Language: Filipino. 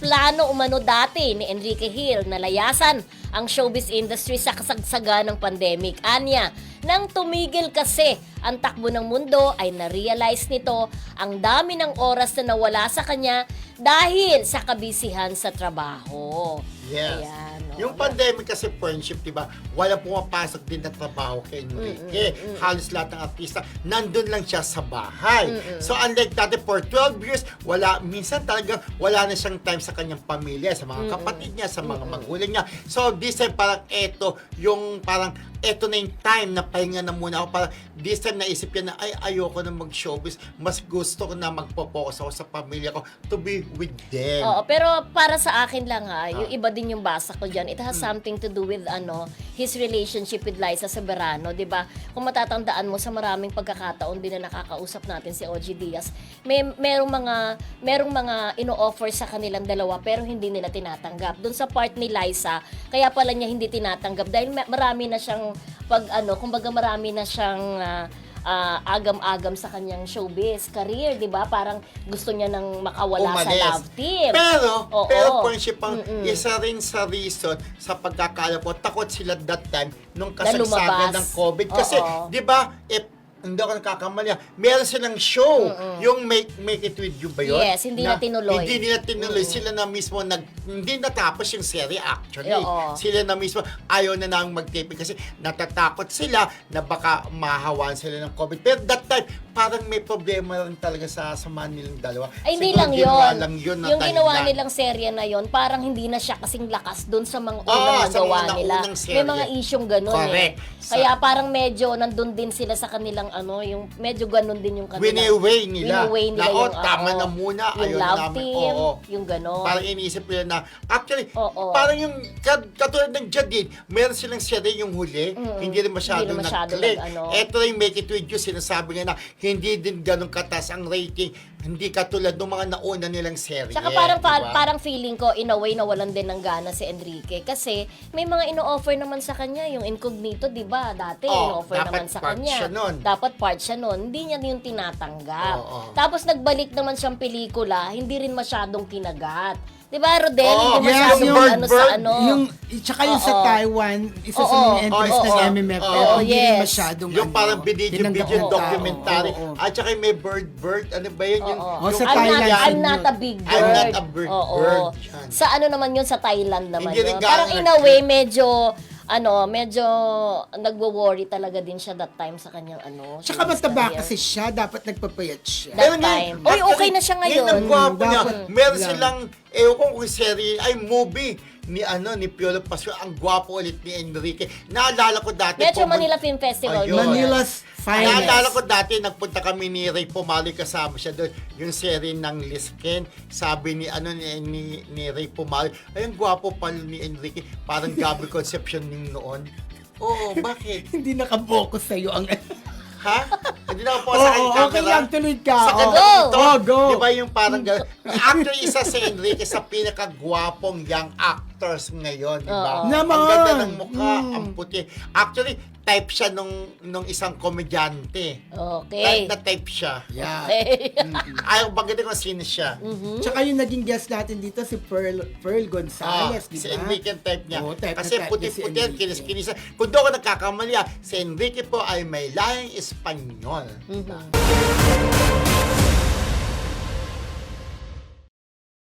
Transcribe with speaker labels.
Speaker 1: plano umano dati ni Enrique Hill na layasan ang showbiz industry sa kasagsagan ng pandemic. Anya, nang tumigil kasi ang takbo ng mundo ay na-realize nito ang dami ng oras na nawala sa kanya dahil sa kabisihan sa trabaho.
Speaker 2: Yes.
Speaker 1: Ayan,
Speaker 2: Yung pandemic kasi, friendship, diba? Wala pumapasok din na trabaho kay Enrique. Halos lahat ng artista, nandun lang siya sa bahay. So, unlike dati, for 12 years, minsan talaga, wala na siyang time sa kanyang pamilya, sa mga kapatid niya, sa mga magulang niya. So, this time, parang eto na yung time na pahinga na muna ako. Parang this time naisip niya na, ayoko na mag-showbiz. Mas gusto ko na magpo-focus ako sa pamilya ko to be with them.
Speaker 1: Oo, pero para sa akin lang yung iba din yung basa ko dyan. It has something to do with his relationship with Liza Soberano, 'di ba? Kung matatandaan mo sa maraming pagkakataon din na nakakausap natin si OG Diaz, merong mga ino-offer sa kanilang dalawa pero hindi nila tinatanggap. Doon sa part ni Liza, kaya pala niya hindi tinatanggap dahil marami na siyang kumbaga marami na siyang agam-agam sa kanyang showbiz career, 'di ba? Parang gusto niya nang makawala sa love team.
Speaker 2: Pero friendship ang isa rin sa reason sa pagkakaalam ko, takot sila that time nung kasagsagan ng COVID. Kasi, 'di ba, hindi ako nakakamali. Meron silang show. Yung Make It With You ba yun?
Speaker 1: Yes, hindi na tinuloy.
Speaker 2: Hindi nila tinuloy. Sila na mismo, hindi natapos yung serie actually. Sila na mismo, ayaw na nang mag-taping kasi natatakot sila na baka mahawan sila ng COVID. Pero that time, parang may problema rin talaga sa samahan nilang dalawa.
Speaker 1: Ay, hindi
Speaker 2: Siguro
Speaker 1: lang
Speaker 2: yun.
Speaker 1: Yung ginawa nilang serye na yon, parang hindi na siya kasing lakas doon sa mga unang nagawa nila. May mga isyong ganun.
Speaker 2: Correct.
Speaker 1: Kaya parang medyo nandun din sila sa kanilang yung medyo ganun din yung kanilang.
Speaker 2: Winaway nila.
Speaker 1: Yung,
Speaker 2: tama na muna.
Speaker 1: Yung
Speaker 2: ayaw
Speaker 1: love
Speaker 2: na namin.
Speaker 1: team, yung ganun.
Speaker 2: Parang iniisip nila na, actually, parang yung katulad ng Jadid, meron silang serye yung huli, hindi rin masyadong nag-click. Ito rin Make It With You, sinasabi nga na hindi din ganun katas ang rating, hindi katulad ng mga nauna nilang serye.
Speaker 1: Tsaka parang feeling ko, in a way, nawalan din ng gana si Enrique. Kasi may mga ino-offer naman sa kanya, yung Incognito, di ba? Dati, ino-offer naman sa kanya. Dapat part siya nun. Hindi niya yung tinatanggap. Tapos nagbalik naman siyang pelikula, hindi rin masyadong kinagat. Di ba, Rodel? Hindi masyadong
Speaker 3: Tsaka yung sa Taiwan, isa sa mga entries ng MMFF, hindi rin masyadong
Speaker 2: yung parang video documentary. At tsaka may bird, ano ba yun?
Speaker 3: Sa Thailand.
Speaker 1: I'm not a big bird.
Speaker 2: I'm not a bird.
Speaker 1: Sa naman yun, sa Thailand naman yun.
Speaker 2: Hindi
Speaker 1: Parang in a way, medyo nagwo-worry talaga din siya that time sa kanyang
Speaker 3: Tsaka mataba kasi siya, dapat nagpapayat siya.
Speaker 1: That time. Oy, okay na siya ngayon.
Speaker 2: Yan ang gwapo niya. Meron silang, kung serie, movie ni Piolo Pascual, ang gwapo ulit ni Enrique. Naalala ko dati.
Speaker 1: Metro Manila Film Festival.
Speaker 3: Manila's finest.
Speaker 2: Naalala ko dati, nagpunta kami ni Ray Pumali, kasama siya doon. Yung serie ng Lisken, sabi ni Ray Pumali, ay, ang gwapo pala ni Enrique. Parang Gabby Concepcion yung noon. Oo, bakit?
Speaker 3: Hindi nakapokus sa'yo ang...
Speaker 2: Ha? Hindi na ako po sa kanyang camera.
Speaker 3: Okay lang, tuloy ka.
Speaker 2: Sa ganito,
Speaker 3: go.
Speaker 2: Di ba yung parang actually, isa si Enrique sa pinakagwapong young actors ngayon, di ba? Ang ganda ng mukha, ang puti. Actually, type siya nung isang komedyante.
Speaker 1: Okay.
Speaker 2: Na type siya.
Speaker 3: Yeah.
Speaker 1: Okay.
Speaker 2: Ayaw bagay kung sino siya.
Speaker 3: Tsaka yung naging guest natin dito, si Pearl Gonzalez, di ba?
Speaker 2: Si Enrique ang type niya.
Speaker 3: Type
Speaker 2: kasi puti-puti at kinis-kinis. Kung doon ako nagkakamali, si Enrique po ay may lahing Espanyol.